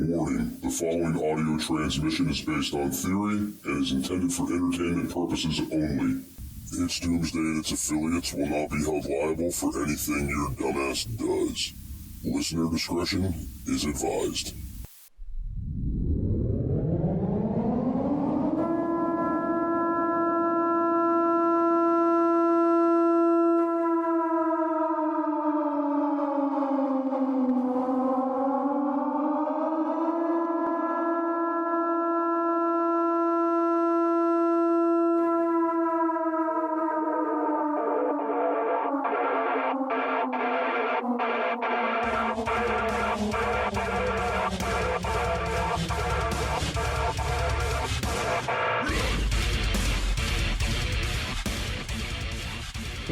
Warning, the following audio transmission is based on theory and is intended for entertainment purposes only. It's Doomsday and its affiliates will not be held liable for anything your dumbass does. Listener discretion is advised.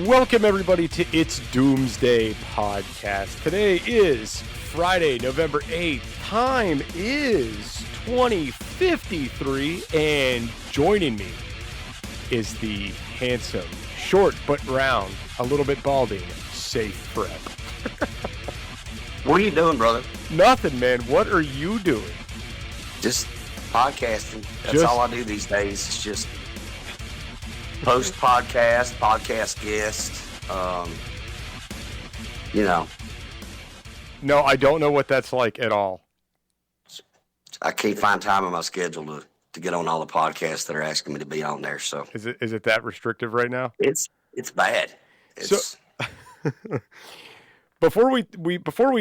Welcome everybody to It's Doomsday podcast. Today is Friday, November 8th. Time is 20:53 and joining me is the handsome, short but round, a little bit balding, Safe Prep. What are you doing, brother? Nothing, man. What are you doing? Just podcasting. That's all I do these days. It's just post podcast guest, No, I don't know what that's like at all. I can't find time in my schedule to get on all the podcasts that are asking me to be on there. So Is it that restrictive right now? it's bad. It's Before we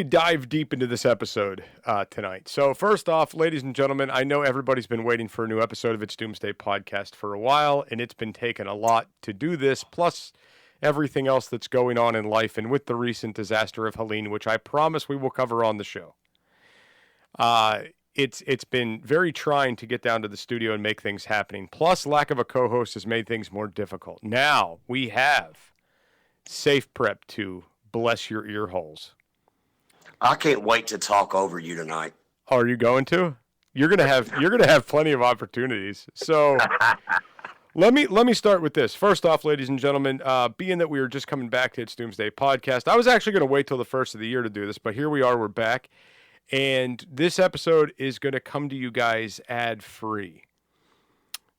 dive deep into this episode tonight, so first off, ladies and gentlemen, I know everybody's been waiting for a new episode of It's Doomsday podcast for a while, and it's been taking a lot to do this, plus everything else that's going on in life, and with the recent disaster of Helene, which I promise we will cover on the show. It's been very trying to get down to the studio and make things happening. Plus, lack of a co-host has made things more difficult. Now we have Safe Prep to bless your ear holes. I can't wait to talk over you tonight. Oh, are you going to? You're gonna have plenty of opportunities. So let me start with this. First off, ladies and gentlemen, being that we were just coming back to It's Doomsday podcast, I was actually going to wait till the first of the year to do this, but here we are. We're back, and this episode is going to come to you guys ad-free.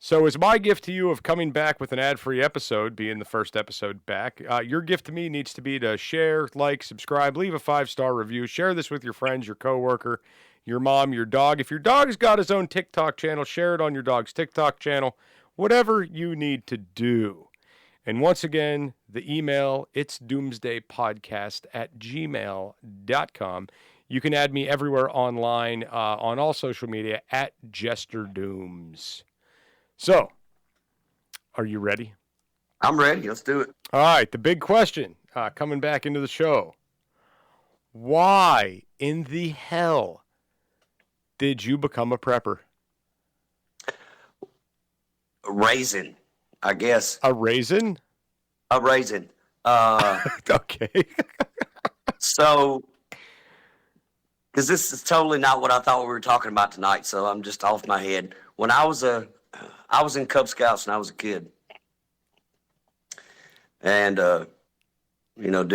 So as my gift to you of coming back with an ad-free episode, being the first episode back, your gift to me needs to be to share, like, subscribe, leave a 5-star review, share this with your friends, your coworker, your mom, your dog. If your dog's got his own TikTok channel, share it on your dog's TikTok channel, whatever you need to do. And once again, the email, it's doomsdaypodcast@gmail.com. You can add me everywhere online, on all social media, @JesterDooms. So, are you ready? I'm ready. Let's do it. All right, the big question coming back into the show. Why in the hell did you become a prepper? A raisin, I guess. A raisin? A raisin. Okay. So, because this is totally not what I thought we were talking about tonight, so I'm just off my head. When I was in Cub Scouts when I was a kid. And, do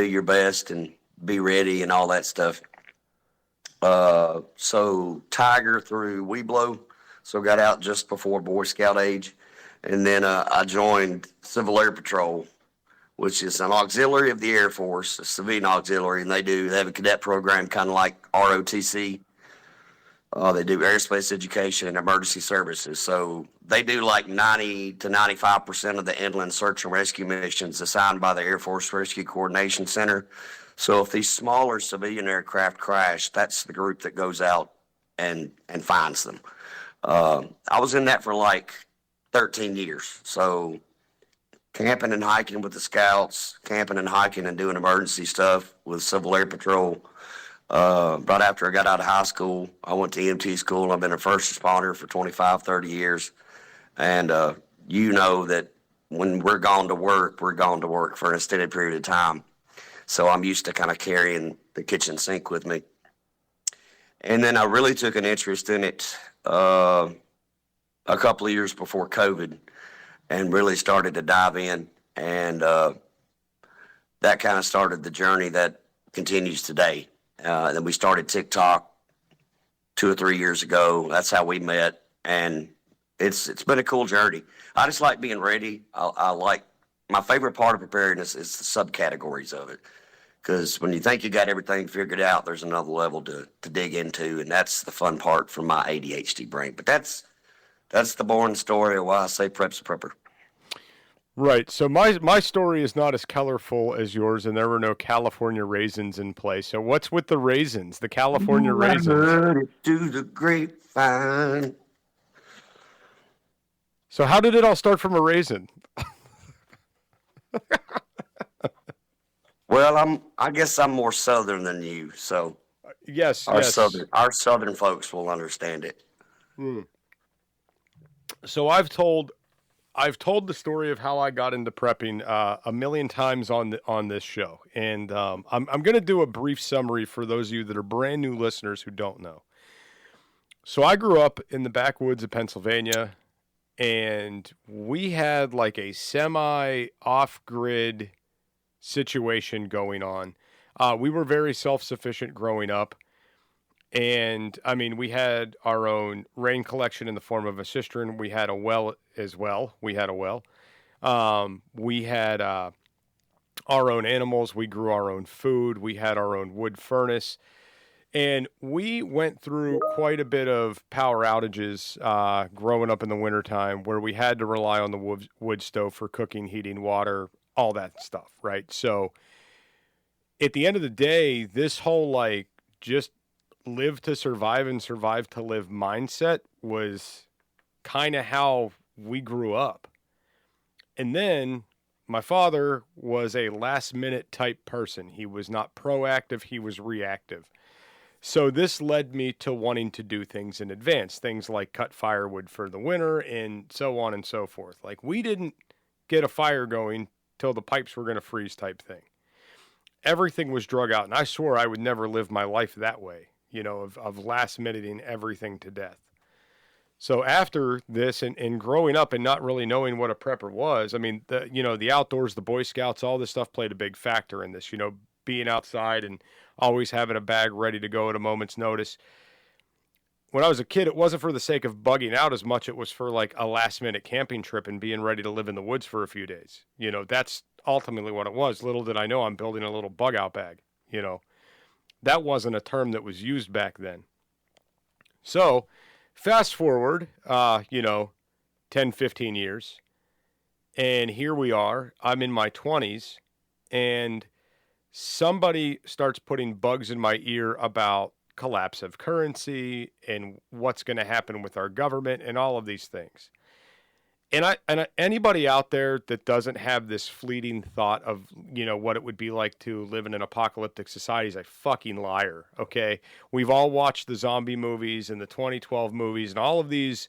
your best and be ready and all that stuff. So Tiger through Weeblo, so got out just before Boy Scout age. And then I joined Civil Air Patrol, which is an auxiliary of the Air Force, a civilian auxiliary, and they have a cadet program kind of like ROTC. They do airspace education and emergency services. So they do like 90 to 95% of the inland search and rescue missions assigned by the Air Force Rescue Coordination Center. So if these smaller civilian aircraft crash, that's the group that goes out and finds them. I was in that for like 13 years. So camping and hiking with the Scouts, camping and hiking and doing emergency stuff with Civil Air Patrol. Right after I got out of high school, I went to EMT school. I've been a first responder for 25, 30 years. And you know that when we're gone to work for an extended period of time. So I'm used to kind of carrying the kitchen sink with me. And then I really took an interest in it a couple of years before COVID and really started to dive in. And that kind of started the journey that continues today. Then we started TikTok 2 or 3 years ago. That's how we met, and it's been a cool journey. I just like being ready. I like, my favorite part of preparedness is the subcategories of it, because when you think you got everything figured out, there's another level to dig into, and that's the fun part from my ADHD brain. But that's the boring story of why I say prep's a prepper. Right. So my story is not as colorful as yours, and there were no California raisins in play. So what's with the raisins? The California raisins. Heard it through the grapevine. So how did it all start from a raisin? Well, I guess I'm more southern than you, so Yes. our southern folks will understand it. So I've told the story of how I got into prepping a million times on this show, and I'm going to do a brief summary for those of you that are brand new listeners who don't know. So I grew up in the backwoods of Pennsylvania, and we had like a semi off-grid situation going on. We were very self-sufficient growing up. And I mean, we had our own rain collection in the form of a cistern. We had a well as well. We had our own animals. We grew our own food. We had our own wood furnace. And we went through quite a bit of power outages growing up in the wintertime, where we had to rely on the wood stove for cooking, heating, water, all that stuff, right? So at the end of the day, this whole like just live to survive and survive to live mindset was kind of how we grew up. And then my father was a last minute type person. He was not proactive, he was reactive. So this led me to wanting to do things in advance, things like cut firewood for the winter and so on and so forth. Like, we didn't get a fire going till the pipes were going to freeze type thing. Everything was drug out, and I swore I would never live my life that way, you know, of last minuting everything to death. So after this and growing up and not really knowing what a prepper was, I mean, the outdoors, the Boy Scouts, all this stuff played a big factor in this, being outside and always having a bag ready to go at a moment's notice. When I was a kid, it wasn't for the sake of bugging out as much. It was for like a last minute camping trip and being ready to live in the woods for a few days. That's ultimately what it was. Little did I know I'm building a little bug out bag. That wasn't a term that was used back then. So fast forward, 10, 15 years. And here we are. I'm in my 20s, and somebody starts putting bugs in my ear about collapse of currency and what's going to happen with our government and all of these things. And anybody out there that doesn't have this fleeting thought of, what it would be like to live in an apocalyptic society is a fucking liar, okay? We've all watched the zombie movies and the 2012 movies and all of these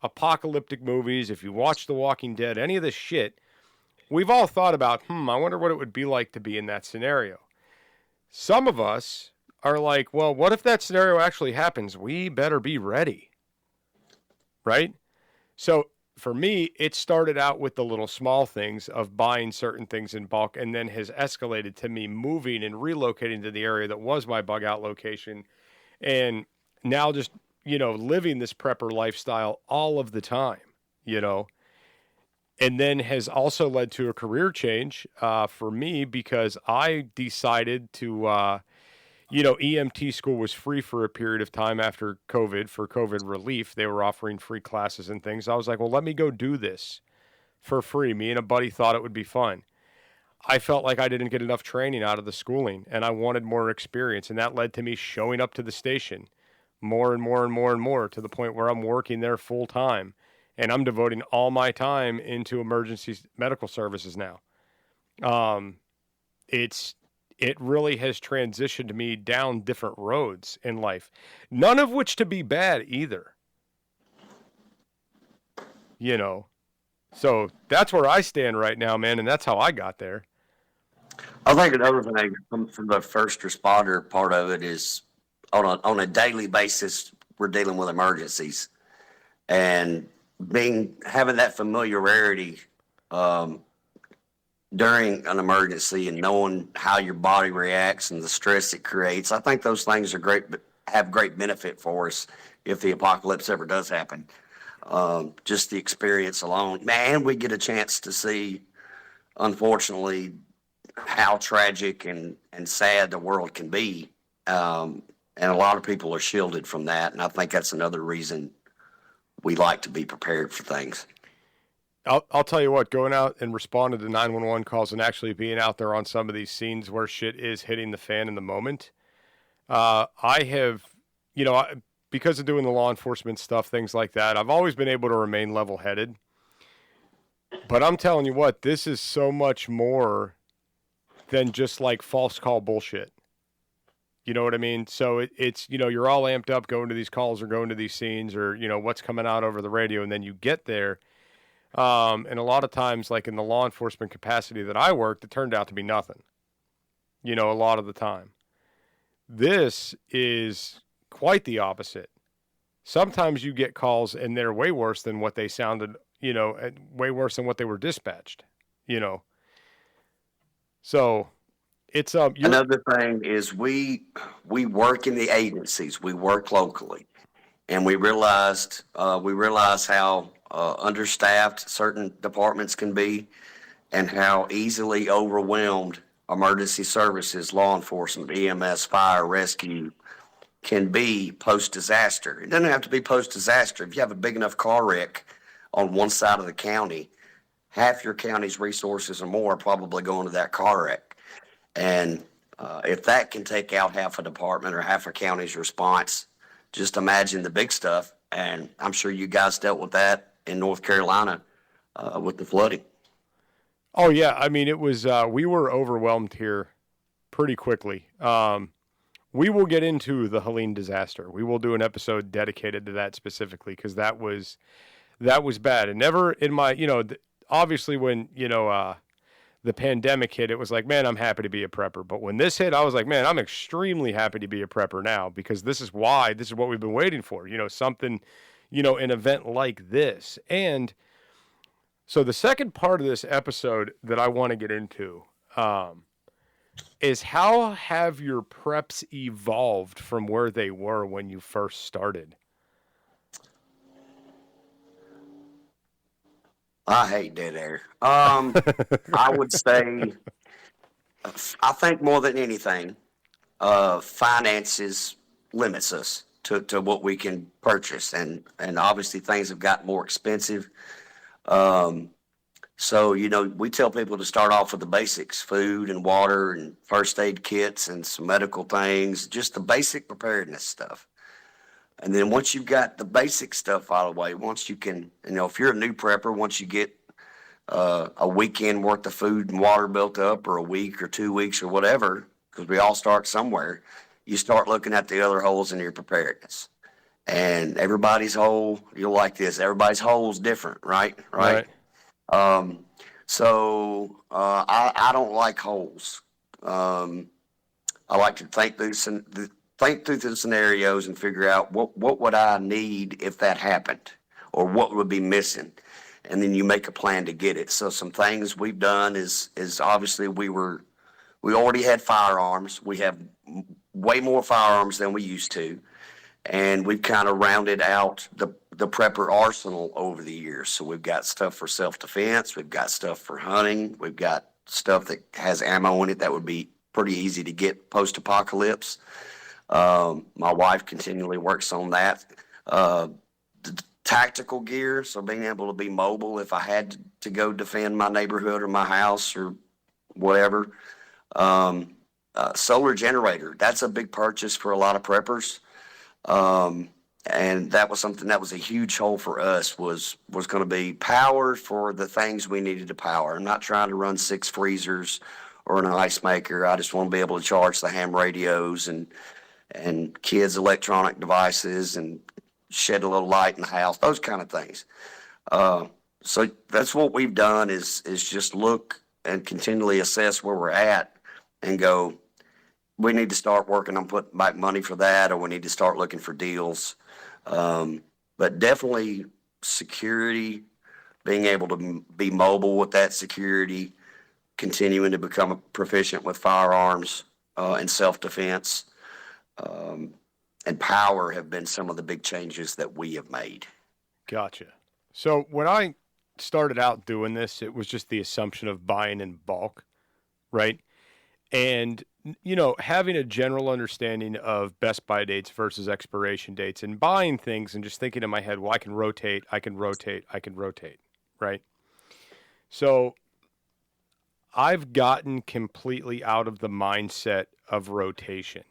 apocalyptic movies. If you watch The Walking Dead, any of this shit, we've all thought about, I wonder what it would be like to be in that scenario. Some of us are like, well, what if that scenario actually happens? We better be ready, right? So for me, it started out with the little small things of buying certain things in bulk, and then has escalated to me moving and relocating to the area that was my bug out location. And now just, living this prepper lifestyle all of the time, and then has also led to a career change for me, because I decided to, EMT school was free for a period of time after COVID for COVID relief. They were offering free classes and things. I was like, well, let me go do this for free. Me and a buddy thought it would be fun. I felt like I didn't get enough training out of the schooling, and I wanted more experience. And that led to me showing up to the station more and more and more and more, to the point where I'm working there full time. And I'm devoting all my time into emergency medical services now. It really has transitioned me down different roads in life, none of which to be bad either. So that's where I stand right now, man, and that's how I got there. I think another thing from the first responder part of it is on a daily basis, we're dealing with emergencies, and having that familiarity during an emergency and knowing how your body reacts and the stress it creates. I think those things are great have great benefit for us if the apocalypse ever does happen. Just the experience alone, man, we get a chance to see, unfortunately, how tragic and sad the world can be. And a lot of people are shielded from that. And I think that's another reason we like to be prepared for things. I'll tell you what, going out and responding to 911 calls and actually being out there on some of these scenes where shit is hitting the fan in the moment. I have, because of doing the law enforcement stuff, things like that, I've always been able to remain level-headed. But I'm telling you what, this is so much more than just like false call bullshit. You know what I mean? So it's, you're all amped up going to these calls or going to these scenes or, what's coming out over the radio. And then you get there. And a lot of times, like in the law enforcement capacity that I worked, it turned out to be nothing, a lot of the time. This is quite the opposite. Sometimes you get calls and they're way worse than what they sounded, way worse than what they were dispatched, So it's another thing is we work in the agencies, we work locally, and we realize how understaffed certain departments can be, and how easily overwhelmed emergency services, law enforcement, EMS, fire, rescue can be post-disaster. It doesn't have to be post-disaster. If you have a big enough car wreck on one side of the county, half your county's resources or more are probably going to that car wreck. And if that can take out half a department or half a county's response, just imagine the big stuff. And I'm sure you guys dealt with that in North Carolina with the flooding. Oh, yeah. I mean, it was, we were overwhelmed here pretty quickly. We will get into the Helene disaster. We will do an episode dedicated to that specifically because that was bad. And never in my, obviously when, the pandemic hit, it was like, man, I'm happy to be a prepper. But when this hit, I was like, man, I'm extremely happy to be a prepper now because this is what we've been waiting for, something, an event like this. And so the second part of this episode that I want to get into is how have your preps evolved from where they were when you first started? I hate dead air. I would say, I think more than anything, finances limits us to what we can purchase. And obviously things have gotten more expensive. So, we tell people to start off with the basics, food and water and first aid kits and some medical things, just the basic preparedness stuff. And then once you've got the basic stuff out of the way, once you can, if you're a new prepper, once you get a weekend worth of food and water built up or a week or 2 weeks or whatever, because we all start somewhere, you start looking at the other holes in your preparedness. And everybody's hole, you'll like this, everybody's hole is different, right? Right. So I don't like holes. I like to think through the scenarios and figure out what would I need if that happened or what would be missing. And then you make a plan to get it. So some things we've done is obviously we already had firearms. We have way more firearms than we used to. And we've kind of rounded out the prepper arsenal over the years. So we've got stuff for self-defense. We've got stuff for hunting. We've got stuff that has ammo in it that would be pretty easy to get post-apocalypse. My wife continually works on that. The tactical gear, so being able to be mobile if I had to go defend my neighborhood or my house or whatever. Solar generator, that's a big purchase for a lot of preppers. And that was something that was a huge hole for us was going to be power for the things we needed to power. I'm not trying to run 6 freezers or an ice maker. I just want to be able to charge the ham radios and kids' electronic devices and shed a little light in the house, those kind of things. So that's what we've done is just look and continually assess where we're at and go, we need to start working on putting back money for that, or we need to start looking for deals. But definitely security, being able to be mobile with that security, continuing to become proficient with firearms and self-defense. and power have been some of the big changes that we have made. Gotcha. So when I started out doing this, it was just the assumption of buying in bulk, right? And, having a general understanding of best buy dates versus expiration dates and buying things and just thinking in my head, well, I can rotate, right? So I've gotten completely out of the mindset of rotation.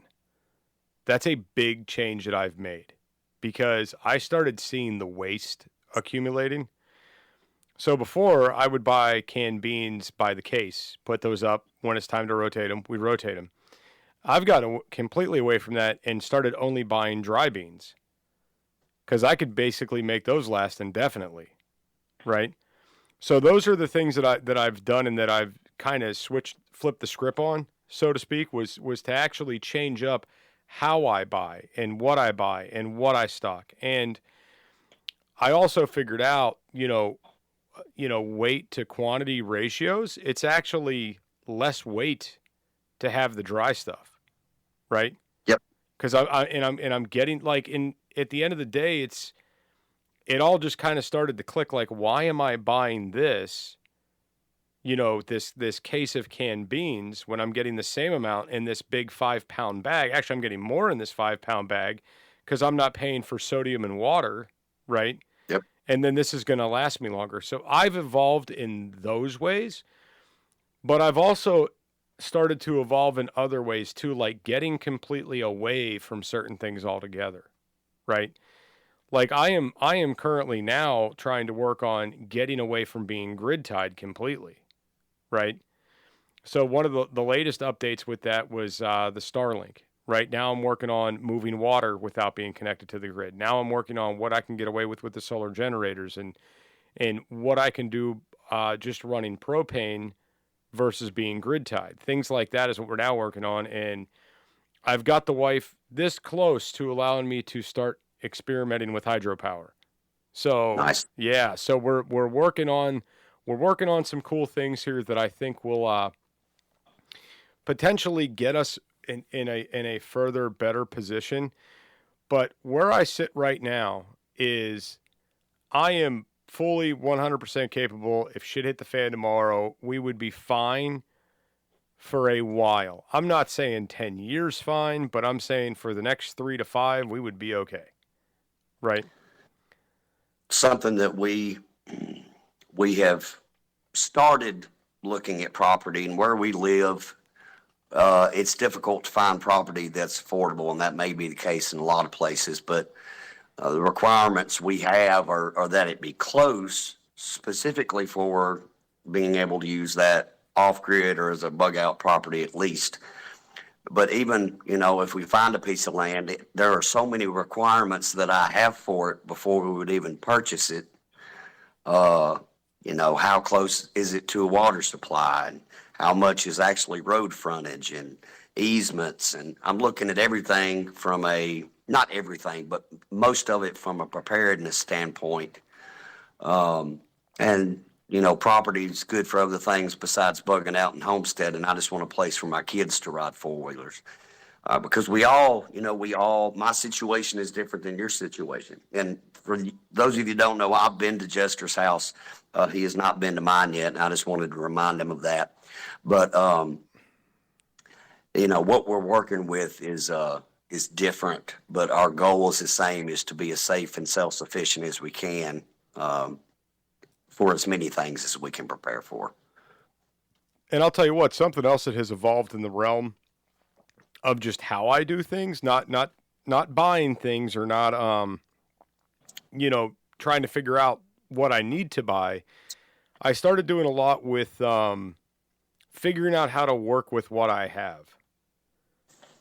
That's a big change that I've made because I started seeing the waste accumulating. So before, I would buy canned beans by the case, put those up. When it's time to rotate them, we rotate them. I've gotten completely away from that and started only buying dry beans because I could basically make those last indefinitely, right? So those are the things that I've done and that I've kind of flipped the script on, so to speak, was to actually change up how I buy and what I stock. And I also figured out, weight to quantity ratios. It's actually less weight to have the dry stuff, right? Yep. Because I'm getting at the end of the day, it all just kind of started to click. Like, why am I buying this? This case of canned beans when I'm getting the same amount in this big 5-pound bag. Actually, I'm getting more in this 5-pound bag because I'm not paying for sodium and water, right? Yep. And then this is going to last me longer. So I've evolved in those ways, but I've also started to evolve in other ways too, like getting completely away from certain things altogether, right? Like I am currently now trying to work on getting away from being grid tied completely, right? So one of the latest updates with that was the Starlink. Right now I'm working on moving water without being connected to the grid. Now I'm working on what I can get away with the solar generators and what I can do just running propane versus being grid tied. Things like that is what we're now working on. And I've got the wife this close to allowing me to start experimenting with hydropower. So Nice. Yeah, so we're working on some cool things here that I think will potentially get us in a further better position. But where I sit right now is I am fully 100% capable. If shit hit the fan tomorrow, we would be fine for a while. I'm not saying 10 years fine, but I'm saying for the next 3 to 5, we would be okay. Right? Something that we have started looking at property and where we live. It's difficult to find property that's affordable, and that may be the case in a lot of places, but the requirements we have are that it be close, specifically for being able to use that off-grid or as a bug-out property at least. But even, if we find a piece of land, there are so many requirements that I have for it before we would even purchase it. How close is it to a water supply? And how much is actually road frontage and easements? And I'm looking at everything from not everything, but most of it from a preparedness standpoint. Property is good for other things besides bugging out and homesteading. I just want a place for my kids to ride four-wheelers. Because my situation is different than your situation. And for those of you who don't know, I've been to Jester's house. He has not been to mine yet, and I just wanted to remind him of that. But, what we're working with is different, but our goal is the same, is to be as safe and self-sufficient as we can for as many things as we can prepare for. And I'll tell you what, something else that has evolved in the realm of just how I do things, not buying things or not, trying to figure out what I need to buy. I started doing a lot with figuring out how to work with what I have.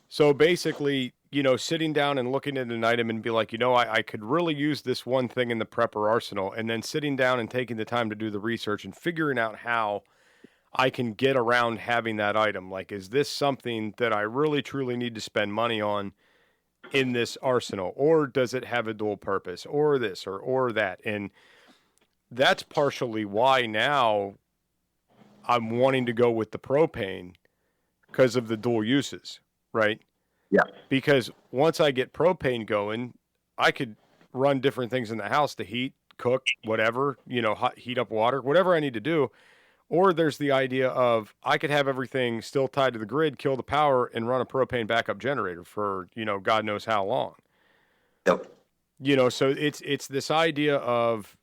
So basically, sitting down and looking at an item and be like, I could really use this one thing in the prepper arsenal, and then sitting down and taking the time to do the research and figuring out how I can get around having that item. Like, is this something that I really truly need to spend money on in this arsenal, or does it have a dual purpose, or this or that? And that's partially why now I'm wanting to go with the propane, because of the dual uses, right? Yeah. Because once I get propane going, I could run different things in the house to heat, cook, whatever, heat up water, whatever I need to do. Or there's the idea of I could have everything still tied to the grid, kill the power, and run a propane backup generator for, God knows how long. Yep. So it's this idea of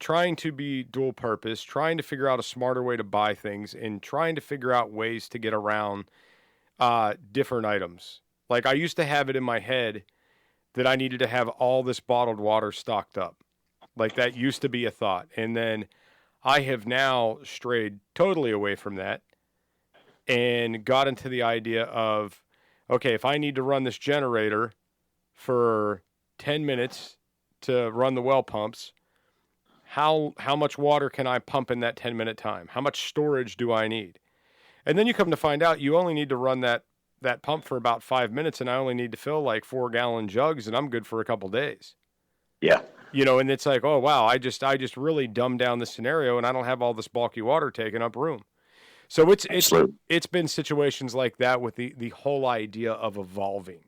trying to be dual purpose, trying to figure out a smarter way to buy things, and trying to figure out ways to get around different items. Like I used to have it in my head that I needed to have all this bottled water stocked up. Like that used to be a thought. And then I have now strayed totally away from that and got into the idea of, okay, if I need to run this generator for 10 minutes to run the well pumps, how much water can I pump in that 10-minute time? How much storage do I need? And then you come to find out you only need to run that pump for about 5 minutes, and I only need to fill like 4-gallon jugs, and I'm good for a couple days. Yeah. And it's like, oh wow, I just really dumbed down the scenario, and I don't have all this bulky water taking up room. So it's been situations like that with the whole idea of evolving,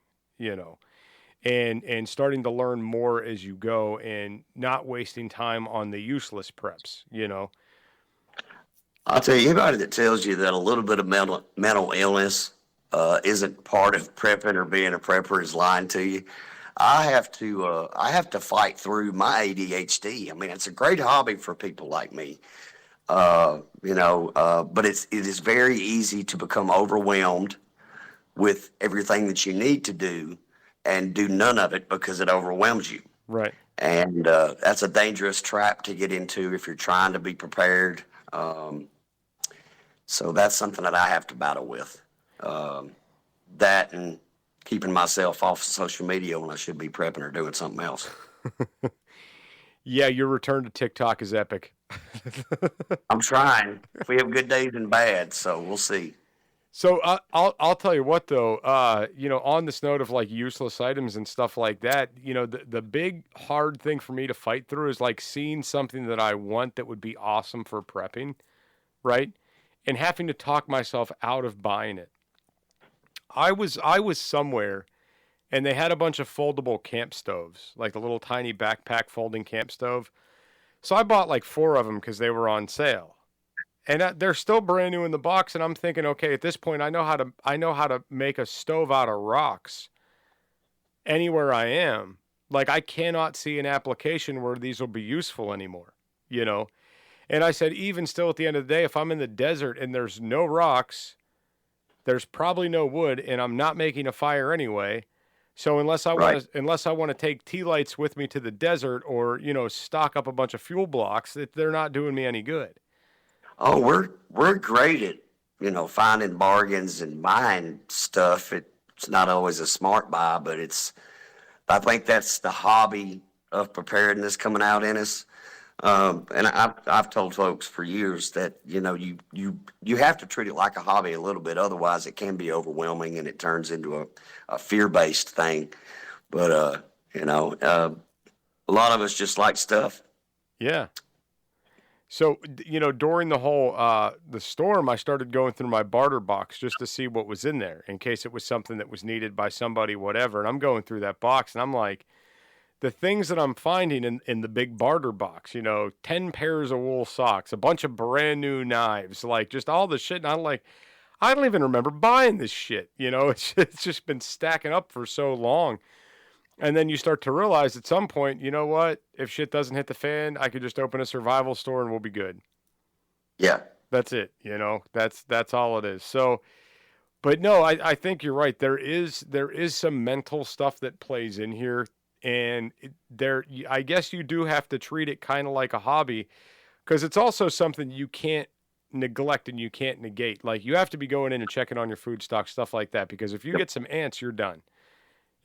and starting to learn more as you go, and not wasting time on the useless preps, I'll tell you, anybody that tells you that a little bit of mental illness isn't part of prepping or being a prepper is lying to you. I have to fight through my ADHD. I mean, it's a great hobby for people like me, but it is very easy to become overwhelmed with everything that you need to do and do none of it because it overwhelms you. Right. And that's a dangerous trap to get into if you're trying to be prepared. So that's something that I have to battle with. That and keeping myself off social media when I should be prepping or doing something else. Yeah, your return to TikTok is epic. I'm trying. We have good days and bad, so we'll see. So I'll tell you what though, on this note of like useless items and stuff like that, the big hard thing for me to fight through is like seeing something that I want that would be awesome for prepping, right? And having to talk myself out of buying it. I was somewhere and they had a bunch of foldable camp stoves, like the little tiny backpack folding camp stove. So I bought like 4 of them because they were on sale. And they're still brand new in the box, and I'm thinking, okay, at this point, I know how to make a stove out of rocks anywhere I am. Like I cannot see an application where these will be useful anymore, And I said, even still, at the end of the day, if I'm in the desert and there's no rocks, there's probably no wood, and I'm not making a fire anyway. So unless I want to take tea lights with me to the desert, or stock up a bunch of fuel blocks, they're not doing me any good. Oh, we're great at, finding bargains and buying stuff. It's not always a smart buy, but I think that's the hobby of preparedness coming out in us. And I've told folks for years that, you have to treat it like a hobby a little bit. Otherwise it can be overwhelming and it turns into a fear-based thing. But, a lot of us just like stuff. Yeah. So, during the whole, the storm, I started going through my barter box just to see what was in there in case it was something that was needed by somebody, whatever. And I'm going through that box and I'm like, the things that I'm finding in the big barter box, 10 pairs of wool socks, a bunch of brand new knives, like just all the shit. And I'm like, I don't even remember buying this shit. It's just been stacking up for so long. And then you start to realize at some point, you know what? If shit doesn't hit the fan, I could just open a survival store and we'll be good. Yeah. That's it. That's all it is. So, but no, I think you're right. There is some mental stuff that plays in here. And I guess you do have to treat it kind of like a hobby, because it's also something you can't neglect and you can't negate. Like you have to be going in and checking on your food stock, stuff like that, because if you get some ants, you're done.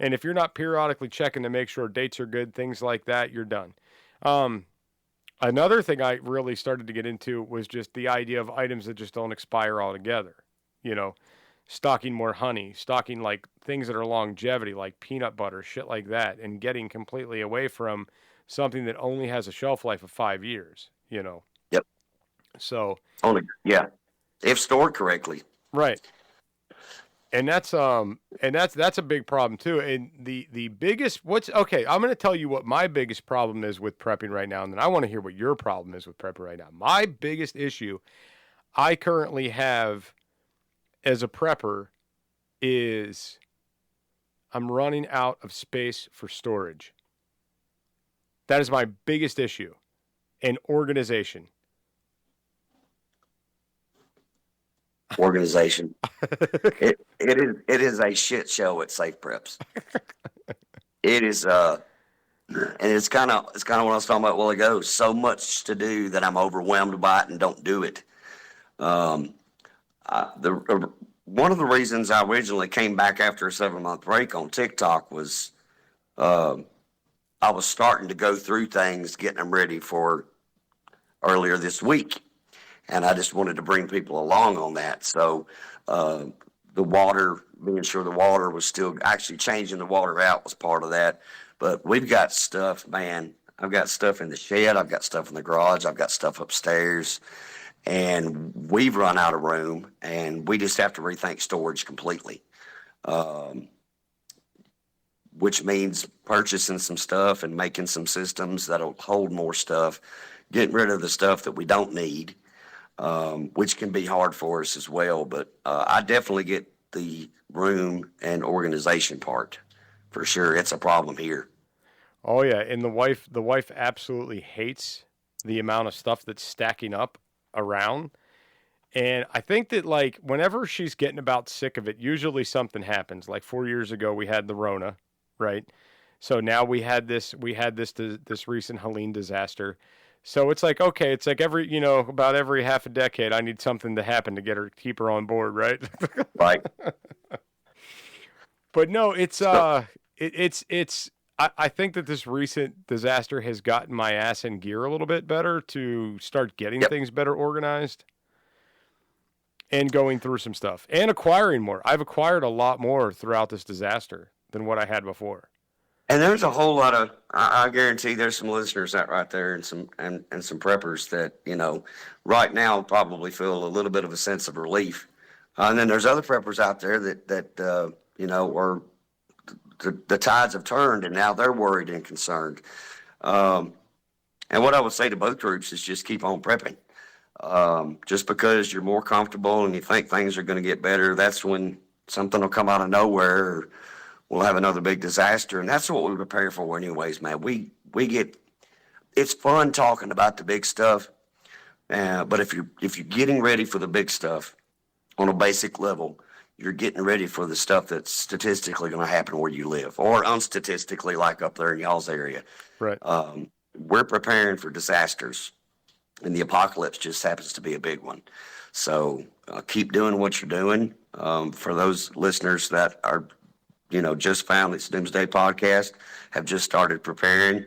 And if you're not periodically checking to make sure dates are good, things like that, you're done. Another thing I really started to get into was just the idea of items that just don't expire altogether. Stocking more honey, stocking like things that are longevity, like peanut butter, shit like that, and getting completely away from something that only has a shelf life of 5 years, Yep. So. Only, yeah. If stored correctly. Right. that's a big problem too. And the biggest I'm going to tell you what my biggest problem is with prepping right now, and then I want to hear what your problem is with prepping right now. My biggest issue I currently have as a prepper is I'm running out of space for storage. That is my biggest issue. And organization. Organization. it is a shit show at Safe Preps. It is and it's kind of what I was talking about a while ago. So much to do that I'm overwhelmed by it and don't do it. One of the reasons I originally came back after a 7-month break on TikTok was I was starting to go through things, getting them ready for earlier this week. And I just wanted to bring people along on that. So the water, being sure the water was still actually changing the water out was part of that. But we've got stuff, man. I've got stuff in the shed. I've got stuff in the garage. I've got stuff upstairs. And we've run out of room, and we just have to rethink storage completely, which means purchasing some stuff and making some systems that'll hold more stuff, getting rid of the stuff that we don't need, which can be hard for us as well. But I definitely get the room and organization part for sure. It's a problem here. Oh yeah, and the wife absolutely hates the amount of stuff that's stacking up around. And I think that like whenever she's getting about sick of it, usually something happens. Like 4 years ago, we had the Rona, right? So now we had this recent Helene disaster. So it's like, okay, it's like about every half a decade, I need something to happen to keep her on board, right? Right. But no, I think that this recent disaster has gotten my ass in gear a little bit better to start getting things better organized and going through some stuff and acquiring more. I've acquired a lot more throughout this disaster than what I had before. And there's a whole lot of, I guarantee there's some listeners out right there and some preppers that, right now probably feel a little bit of a sense of relief. And then there's other preppers out there that are, the tides have turned and now they're worried and concerned. And what I would say to both groups is just keep on prepping. Just because you're more comfortable and you think things are going to get better, that's when something will come out of nowhere, or we'll have another big disaster. And that's what we prepare for anyways, man. It's fun talking about the big stuff. But if you're getting ready for the big stuff on a basic level, you're getting ready for the stuff that's statistically going to happen where you live, or unstatistically, like up there in y'all's area. Right. We're preparing for disasters, and the apocalypse just happens to be a big one. So keep doing what you're doing. For those listeners that are, just found this DoomsDay podcast, have just started preparing.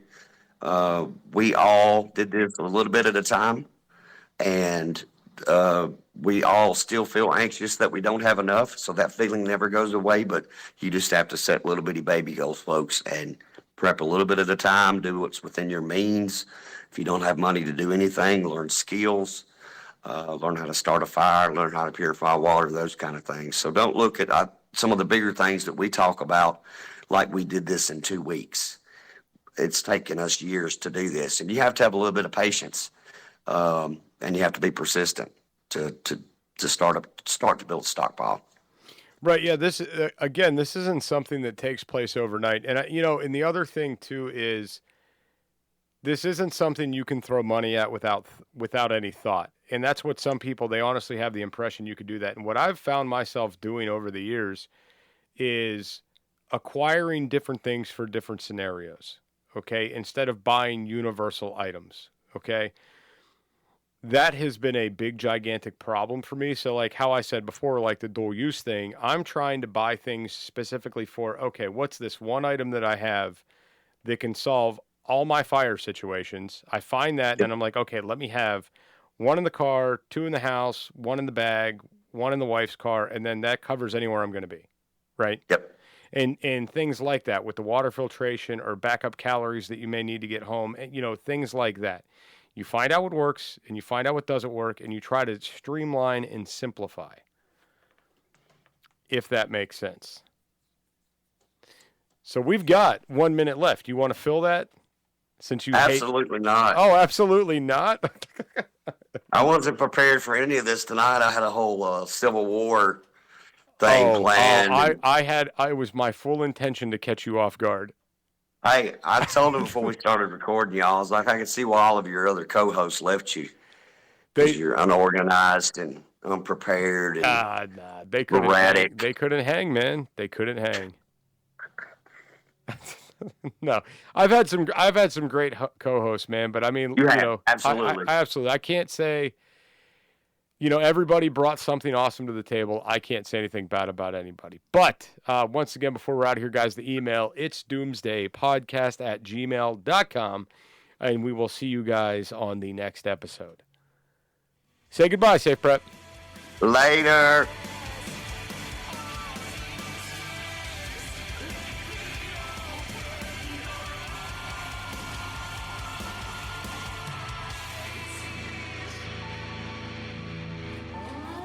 We all did this a little bit at a time, and we all still feel anxious that we don't have enough. So that feeling never goes away, but you just have to set little bitty baby goals, folks, and prep a little bit at a time. Do what's within your means. If you don't have money to do anything, learn skills, learn how to start a fire, learn how to purify water, those kind of things. So don't look at some of the bigger things that we talk about like we did this in 2 weeks. It's taken us years to do this, and you have to have a little bit of patience. And you have to be persistent to start to build a stockpile. Right. Yeah. This isn't something that takes place overnight. And and the other thing too is this isn't something you can throw money at without any thought. And that's what some people, they honestly have the impression you could do that. And what I've found myself doing over the years is acquiring different things for different scenarios. Okay. Instead of buying universal items. Okay. That has been a big, gigantic problem for me. So like how I said before, like the dual use thing, I'm trying to buy things specifically for, okay, what's this one item that I have that can solve all my fire situations? I find that and I'm like, okay, let me have one in the car, 2 in the house, 1 in the bag, 1 in the wife's car, and then that covers anywhere I'm going to be. Right? Yep. And things like that with the water filtration or backup calories that you may need to get home, and things like that. You find out what works and you find out what doesn't work, and you try to streamline and simplify. if that makes sense. So we've got 1 minute left. You want to fill that? Since you Absolutely not. Oh, absolutely not. I wasn't prepared for any of this tonight. I had a whole Civil War thing planned. I was my full intention to catch you off guard. I told him before we started recording, y'all, I was like, I can see why all of your other co-hosts left you. Because you're unorganized and unprepared and they couldn't erratic. They couldn't hang, man. They couldn't hang. No, I've had some great co-hosts, man. But I mean, absolutely, I can't say, everybody brought something awesome to the table. I can't say anything bad about anybody. But once again, before we're out of here, guys, the email, it's doomsdaypodcast@gmail.com, and we will see you guys on the next episode. Say goodbye, Safe Prep. Later.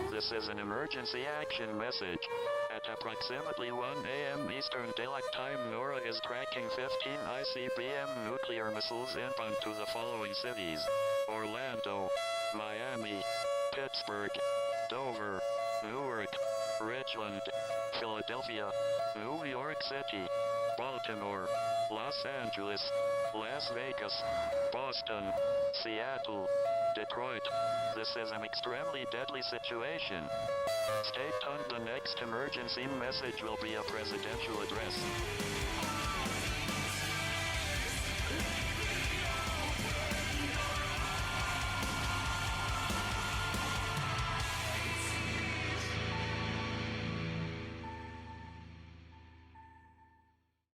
This is an emergency action message. At approximately 1 a.m. Eastern Daylight Time, NORAD is tracking 15 ICBM nuclear missiles inbound to the following cities: Orlando, Miami, Pittsburgh, Dover, Newark, Richland, Philadelphia, New York City, Baltimore, Los Angeles, Las Vegas, Boston, Seattle, Detroit. This is an extremely deadly situation. Stay tuned. The next emergency message will be a presidential address.